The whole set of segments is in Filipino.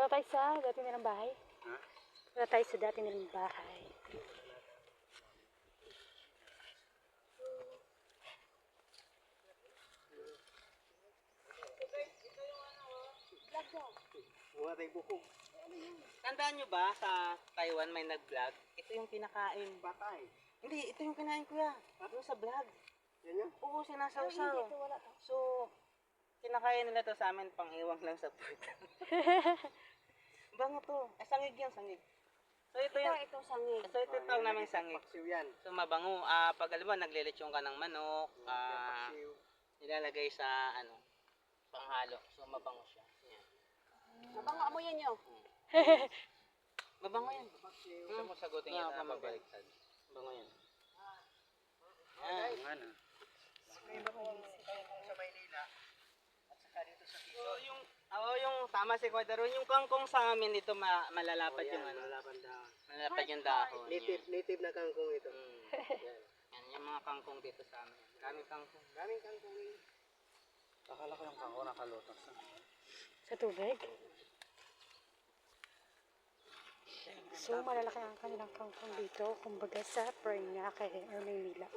Wala tayo sa dati nilang bahay. Ha? Wala tayo sa dati nilang bahay. Wala tayong bukog. Tandaan nyo ba sa Taiwan may nag-vlog? Ito yung kinakain. Batay. Hindi, ito yung kinain kuya. Yung sa vlog. Yan yun? Oo, sinasawsaw. So, kinakain nila to sa amin pang iwang lang sa food. Bango to. Sangig yan, sangig. So ito yung Ito sangig. so ito tawag namin sangig. Paksiw yan. So mabango. Pag alam mo naglilitsyon ka ng manok, Paksiw. nilalagay sa ano, panghalo. So mabango siya. Yan. Mabango amoy yan yun. Mabango yan. Paksiw. Gusto mo sagutin Yeah, kita mabango. mabaliktad. Mabango yan. Yan. Ano? May iba kung sa Maynila at saka dito sa So yung tama si Kwadaro, yung kangkong sa amin dito malalapad yung ano. Malalapad yung dahon. Native na kangkong ito. Yan. Yan yung mga kangkong dito sa amin. Daming kangkong. Daming kangkong eh. Akala ko yung kangkong nakalutas na. Sa tubig. So, malalaki ang kanilang kangkong dito. Kumbaga sa Paranaque or Maynila.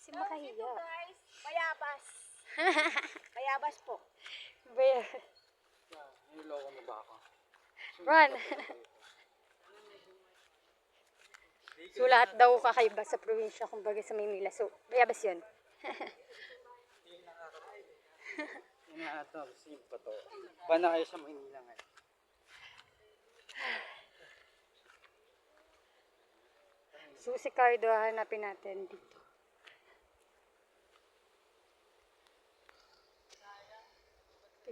Si Makahiga. Guys, bayabas. Bayabas po. Bear. Niloko mo ba ako? Run! So, lahat daw kakaiba sa probinsya, kumbaga sa Maynila. So, bayabas yun. Inaatog, simpa to. Ba na kayo sa Maynila ngayon? So, si Cardo, hanapin natin dito.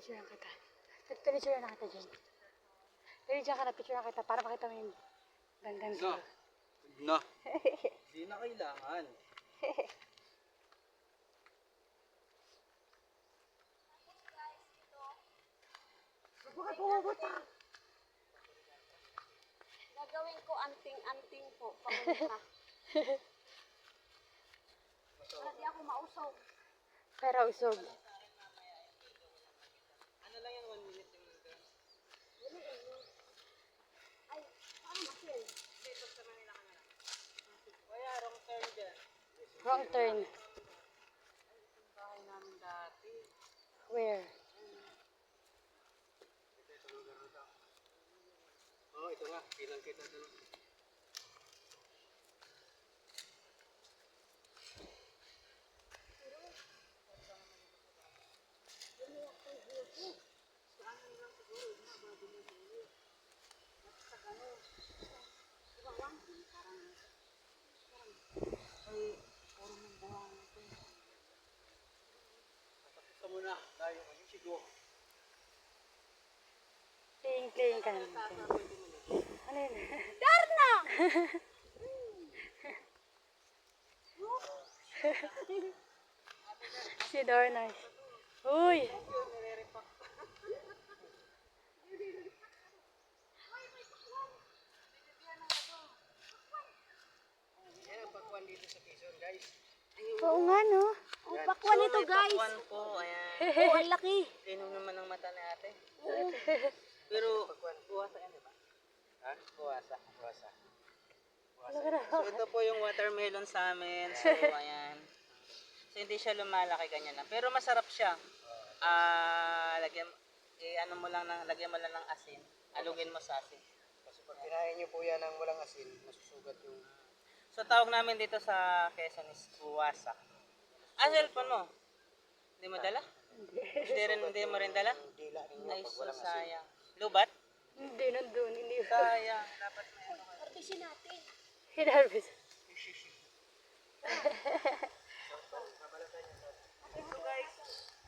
Picturean kita. Picturean na kita dyan. Dali dyan ka na, picturean kita para makita mo yung gandang view. No. Di na kailangan. Gagawin ko anting-anting po. Pamunta. Para di ako mausog. Pero usog. Ano lang yung 1 minute yung nandun? Ay, paano masin? Dito sa Manila ka na lang. Kaya wrong turn dyan. Wrong turn. Bahay namin dati. Where? Oo, ito nga. Bilang kita doon. Ito muna. Tayo. Sigo. Cling ka naman. Ano yun? Darna! Si Dorna. Uy! Yan ang pakwan dito sa Quezon, guys. Oo nga, no? Ang pakwan nito, may guys. pakwan po, ayan. Oh, ang laki. Linom naman ng mata ni ate. Oo. Pero, buwasa yan, di ba? Ha? Buwasa. Buwasa. So, ito po yung watermelon sa amin. So, ayan. So, hindi siya lumalaki ganyan lang. Pero masarap siya. Lagyan mo lang ng asin. Alugin mo sa asin. Kasi pag kinain nyo po yan ng walang asin, masusugat yung... So, tawag namin dito sa Quezon is buwasa. Cellphone mo? Hindi mo dala? Hindi mo rin dala? Yung dila ninyo Ay, pag so walang asin. sayang. Lubat? Hindi, nandun. Hindi. Sayang. Dapat may ano ka. Partisin natin. Hinarvest.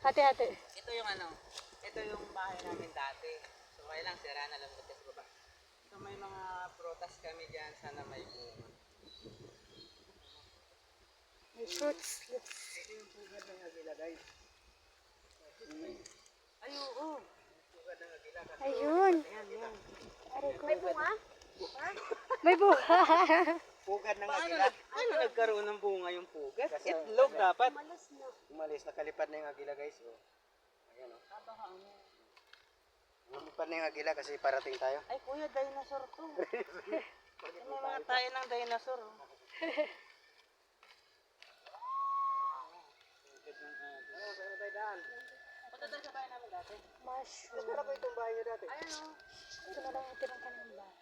Hati-hati. Ito yung ano, ito yung bahay namin dati. So kaya lang, sira na lang sa baba. So may mga prutas kami dyan, sana may bunga. May fruits. Ito yung sugad ng agila, guys. Ay, oo. Sugad ng agila. Kasi Ayun. Ayan, yan. Aray ko. May bunga? May buha. pugad ng Paano, agila. paano nagkaroon ng bunga yung pugad? Kasi- Itlog dapat. Malas na. Umalis, nakalipad na yung agila guys. Oh. Ayan oh. Lumipad na yung agila kasi parating tayo. Ay, kuya, dinosaur to. May mga tayo ng dinosaur. Oh. Ano, saan tayo daan? Punta tayo sa bahay namin dati. Mushroom. Wala ba itong bahay nyo dati? Ito na lang yung tirang kanilang bahay.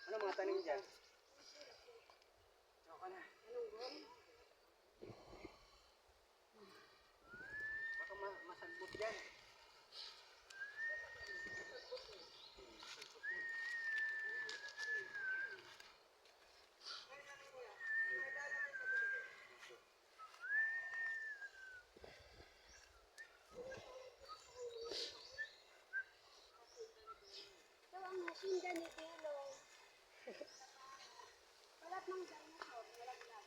Ano mga tanim dyan? Baka masagbot dyan. Ito ang hasinda ni Tilong. Walat ng dinosaur. Malaglag.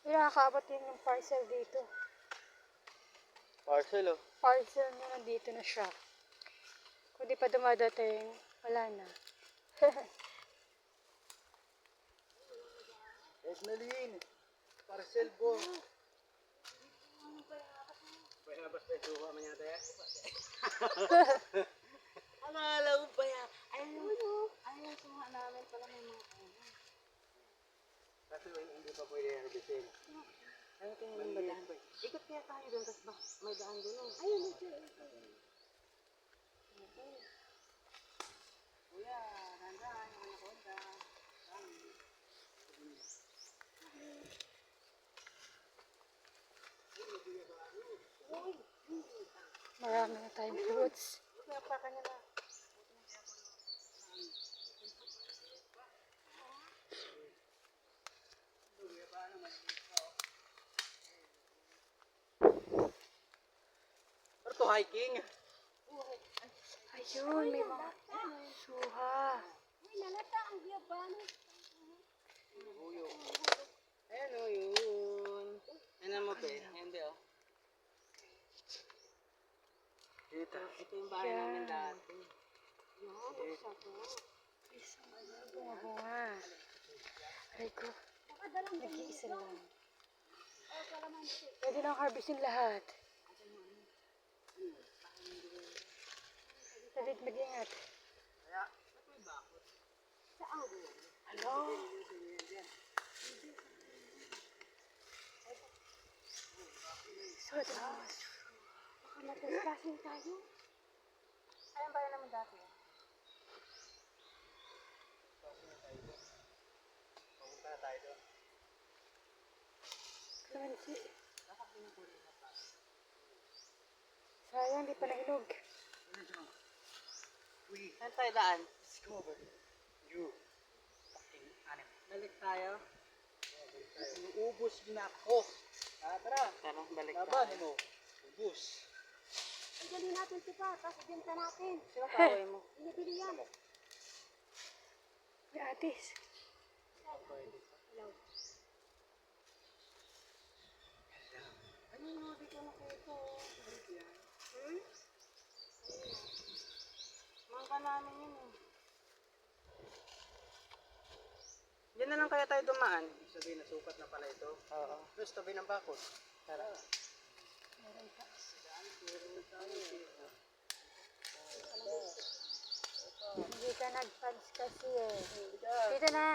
Yung nakakaabot din yung parcel dito. Parcel oh. Parcel niya nandito na siya. Kung di pa dumadating, wala na. Esmeline, parcel ko. Pwede na ba sa isuha man yata yan? Ang alaw pa yan. Ayun, suha namin pala may mga Kasi hindi pa pwede harbisin. Ano ito yung daan? Ikot kaya tayo doon, tapos may daan doon. Oh. ayun, ito. Kuya, nandan, yung anak ko, Marami na tayong fruits. Kaya pa kanya na. Pero to hiking. Ayun, may mga suha. Uy, nalata ang biyabano. Ayan o, yun. Ano mo, be? Hindi, oh. Kita. Ito yung bahay namin dati. Bunga-bunga. Aray ko, Nakadalang nag-iisa lang. Oh, kalamansi. Pwede nang harvestin lahat. David, mag-ingat. Saan? Hello? So, Baka matasgasin tayo. Ayan bahay namin dati. Pumunta na tayo doon. kalamansi. Sayang, di pa nahinog. We Saan tayo daan? discovered you fucking animal. Balik tayo. Ubus na ako. Tara. Tara, balik Laban tayo. mo. Ubus. Idali natin si Pa, tapos ibenta natin. Sino kaway mo? Binibili yan. May atis. Ano, di ko nakita. Mangka namin yun eh. Diyan na lang kaya tayo dumaan. Ibig sabihin na sukat na pala ito. Oo. Tapos tabi ng bakod. Tara. Hindi ka nag-pads kasi eh. Dito na.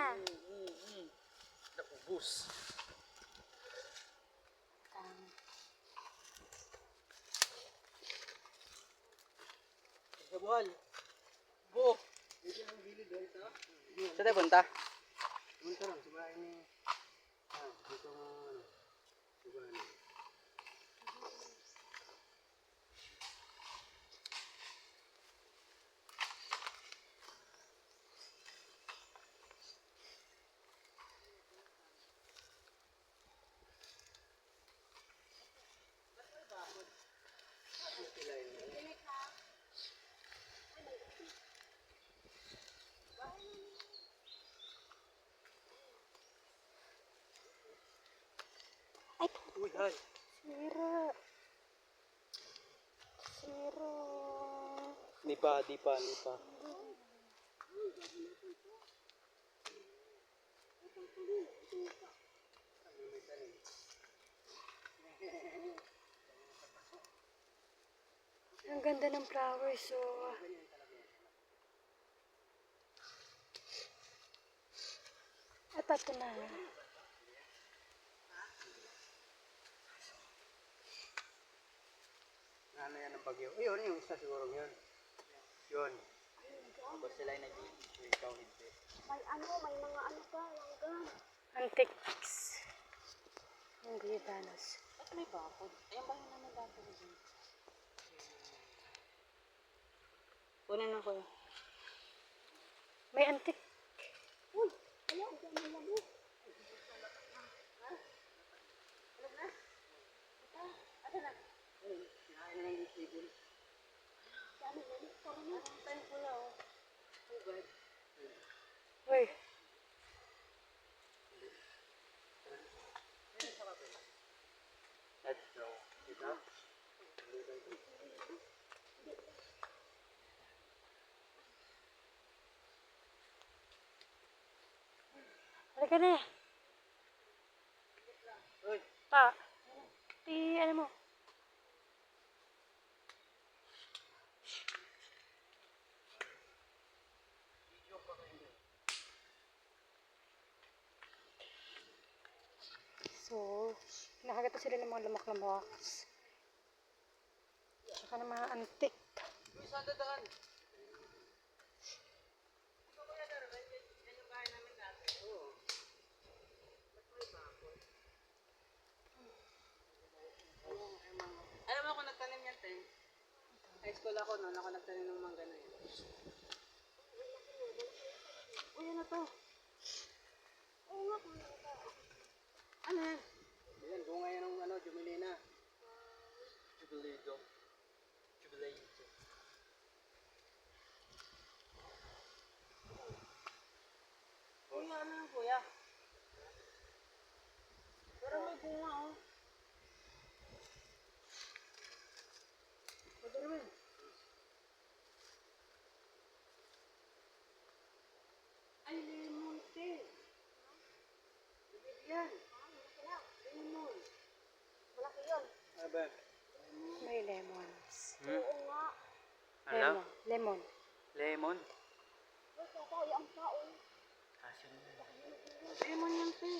Ubus. Sa buhal. Bo. Dito ang gilid oh, ito. Saan tayo punta? Punta lang sa bahay ni. Dito ang ano. Sa bahay ni. Uy, hal. Sira. Sira. Di pa, di pa, di pa. Ang ganda ng flowers, so... At ito na. Ano yan ang bagyo? Ayun, yung isa siguro yun. Yun. Tapos sila yung nag-i-issue, ikaw hindi. May may mga ano pa, langgan. Antiques. Hindi danos. At may bakod. Ayun ba yun naman bakod dyan? Kunin na ko. May antique. Uy, ayaw, dyan ang labo. Kinain na ng isipin. Dami na rin, parang na. Time ko na oh. Oh God. Uy. Let's go. Ito? Halika na. Uy! Pa. Ano mo? So, nakakita sila ng mga lamak-lamak. Tsaka ng mga antique. Uy, saan dadaan? Alam mo ako nagtanim yan, te. High school ako noon, ako nagtanim ng mangga na yun. Uy, ano to? Oo nga, kung ano ka. Ano yan? Ayan, bunga yan ng Jubilina. Jubilido. Jubilado. Uy, ano yan, kuya? Pero may bunga, oh. Ito naman. Ay, lemon, te. Yan. Lemon. Malaki yun. Aba. May lemons. Oo nga. Ano? Lemon. Lemon. Uy, kaya ang taon. Kasyon na. Lemon yan, te.